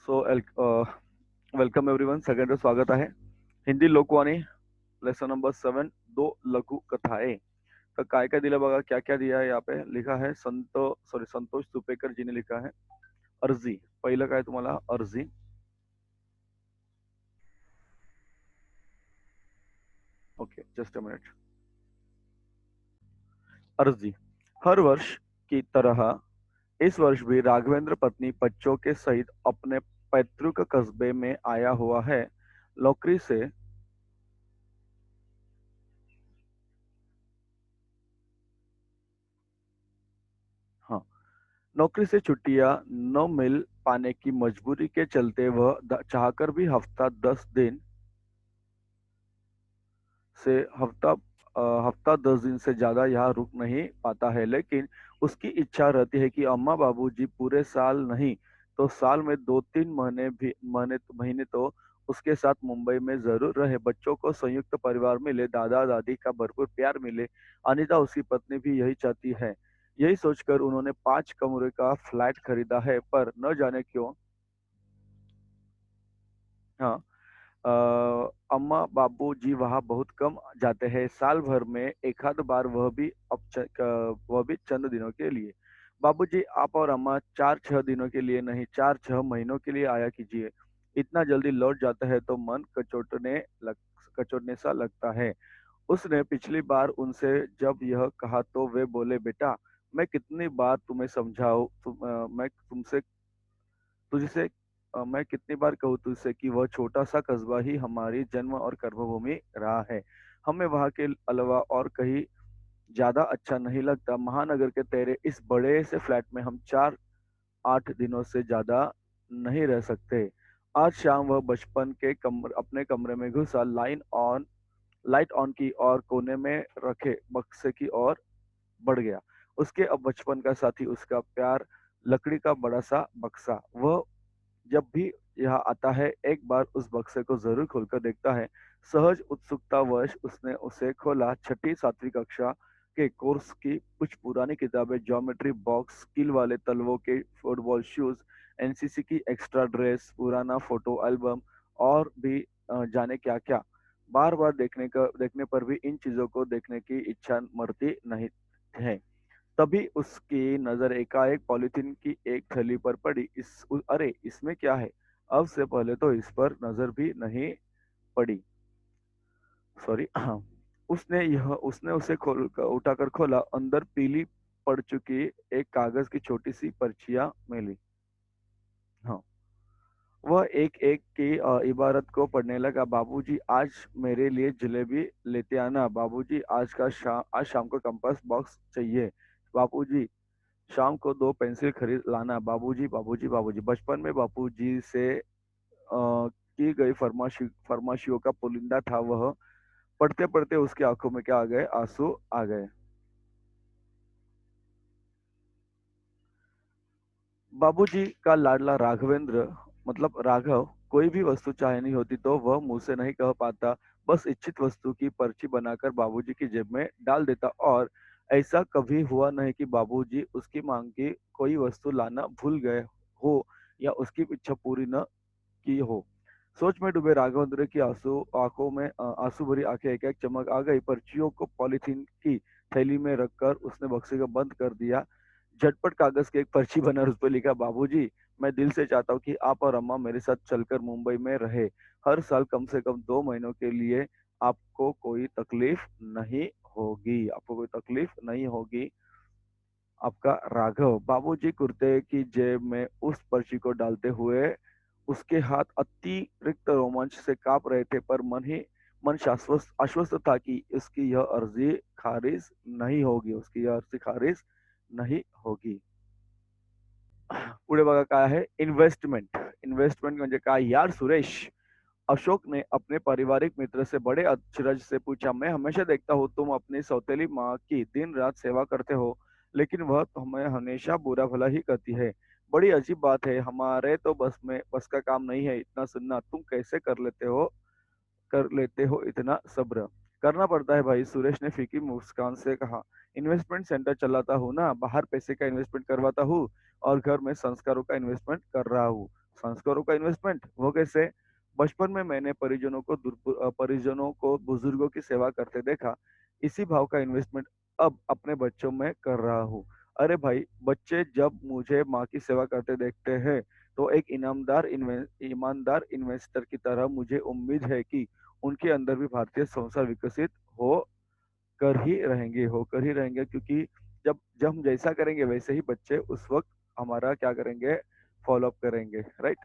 So welcome everyone. सगळ्यांचं स्वागत आहे. हिंदी लोकवाणी लेसन नंबर 7 दो लघु कथाएं. तो काय क्या दिला बघा. क्या क्या दिया है यहाँ पे. लिखा है संतोष तुपेकर जी ने लिखा है अर्जी. पहिलं काय तुम्हाला अर्जी. Okay, just a minute. अर्जी. हर वर्ष की तरह इस वर्ष भी राघवेंद्र पत्नी बच्चों के सहित अपने पैतृक कस्बे में आया हुआ है. नौकरी से हाँ, नौकरी से छुट्टियां न मिल पाने की मजबूरी के चलते वह चाहकर भी से हफ्ता 10 दिन से ज्यादा यहाँ रुक नहीं पाता है. लेकिन उसकी इच्छा रहती है कि अम्मा बाबूजी पूरे साल नहीं तो साल में 2-3 महीने तो उसके साथ मुंबई में जरूर रहे. बच्चों को संयुक्त परिवार मिले, दादा दादी का भरपूर प्यार मिले. अनीता उसकी पत्नी भी यही चाहती है. यही सोचकर उन्होंने 5 कमरे का फ्लैट खरीदा है. पर न जाने क्यों. हाँ. अम्मा बाबू जी वहाँ बहुत कम जाते हैं. साल भर में एक आध बार, वह भी चंद दिनों के लिए. बाबूजी, आप और अम्मा 4-6 दिनों के लिए नहीं, 4-6 महीनों के लिए आया कीजिए. इतना जल्दी लौट जाता है तो मन कचोटने सा लगता है. उसने पिछली बार उनसे जब यह कहा तो वे बोले, बेटा मैं कितनी बार तुम्हें समझाऊं. तुझसे मैं कितनी बार कहूँ तुझसे कि वह छोटा सा कस्बा ही हमारी जन्म और कर्मभूमि रहा है. हमें वहाँ के अलावा और कहीं ज्यादा अच्छा नहीं लगता. महानगर के तेरे इस बड़े से फ्लैट में हम 4-8 दिनों से ज्यादा नहीं रह सकते. आज शाम वह बचपन के अपने कमरे में घुसा, लाइट ऑन की और कोने में रखे बक्से की ओर बढ़ गया. उसके अब बचपन का साथी, उसका प्यार, लकड़ी का बड़ा सा बक्सा. वह जब भी यहाँ आता है एक बार उस बक्से को जरूर खोलकर देखता है. सहज उत्सुकतावश उसने उसे खोला. छठी 7वीं कक्षा के कोर्स की कुछ पुरानी किताबें, ज्योमेट्री बॉक्स, स्किल वाले तलवों के फुटबॉल शूज, एनसीसी की एक्स्ट्रा ड्रेस, पुराना फोटो एल्बम और भी जाने क्या क्या. बार बार देखने पर भी इन चीजों को देखने की इच्छा मरती नहीं है. तभी उसकी नजर एकाएक पॉलिथीन की एक थैली पर पड़ी. अरे इसमें क्या है. अब से पहले तो इस पर नजर भी नहीं पड़ी. सॉरी. उसने उसे उठाकर खोला. अंदर पीली पड़ चुकी एक कागज की छोटी सी पर्चियां मिली. हाँ. वह एक एक की इबारत को पढ़ने लगा. बाबूजी आज मेरे लिए जलेबी लेते आना. बाबूजी आज शाम को कंपास बॉक्स चाहिए. बाबूजी शाम को 2 पेंसिल खरीद लाना. बाबूजी बाबूजी बाबूजी. बचपन में बाबूजी से की गई फरमाशियों का पुलिंदा था वह. पढ़ते पढ़ते उसकी आंखों में क्या आ गए, आंसू आ गए. बाबूजी का लाडला राघवेंद्र, मतलब राघव, कोई भी वस्तु चाहिए होती तो वह मुंह से नहीं कह पाता. बस इच्छित वस्तु की पर्ची बनाकर बाबूजी की जेब में डाल देता. और ऐसा कभी हुआ नहीं कि बाबूजी उसकी मांग की कोई वस्तु लाना भूल गए हो या उसकी इच्छा पूरी न की हो. सोच में डूबे राघवेंद्र की आंखों में आंसू भरी आंखें एक एक चमक आ गई. पर्चियों को पॉलिथीन की थैली में रखकर उसने बक्से को बंद कर दिया. झटपट कागज की एक पर्ची बनाकर उस पर लिखा, बाबूजी मैं दिल से चाहता हूँ कि आप और अम्मा मेरे साथ चलकर मुंबई में रहे. हर साल कम से कम 2 महीनों के लिए. आपको कोई तकलीफ नहीं होगी. आपका राघव. बाबूजी कुर्ते की जेब में उस पर्ची को डालते हुए उसके हाथ अतिरिक्त रोमांच से कांप रहे थे. पर मन आश्वस्त था कि उसकी यह अर्जी खारिज नहीं होगी. पुढे बघा काय आहे. इन्व्हेस्टमेंट म्हणजे काय यार सुरेश. अशोक ने अपने पारिवारिक मित्र से बड़े अचरज से पूछा, मैं हमेशा देखता हूँ तुम अपनी सौतेली माँ की दिन रात सेवा करते हो, लेकिन वह तुम्हें हमेशा बुरा भला ही कहती है. बड़ी अजीब बात है. हमारे तो बस का काम नहीं है इतना सुनना. तुम कैसे कर लेते हो इतना सब्र. करना पड़ता है भाई, सुरेश ने फीकी मुस्कान से कहा. इन्वेस्टमेंट सेंटर चलाता हूँ ना, बाहर पैसे का इन्वेस्टमेंट करवाता हूँ और घर में संस्कारों का इन्वेस्टमेंट कर रहा हूँ. संस्कारों का इन्वेस्टमेंट, वो कैसे? बचपन में मैंने परिजनों को बुजुर्गों की सेवा करते देखा। इसी भाव का इन्वेस्टमेंट अब अपने बच्चों में कर रहा हूँ। अरे भाई, बच्चे जब मुझे माँ की सेवा करते देखते हैं, तो एक ईमानदार इन्वेस्टर की तरह मुझे उम्मीद है कि उनके अंदर भी भारतीय संस्कार विकसित हो होकर ही रहेंगे, क्योंकि जब जब हम जैसा करेंगे वैसे ही बच्चे उस वक्त हमारा क्या करेंगे, फॉलो अप करेंगे, राइट।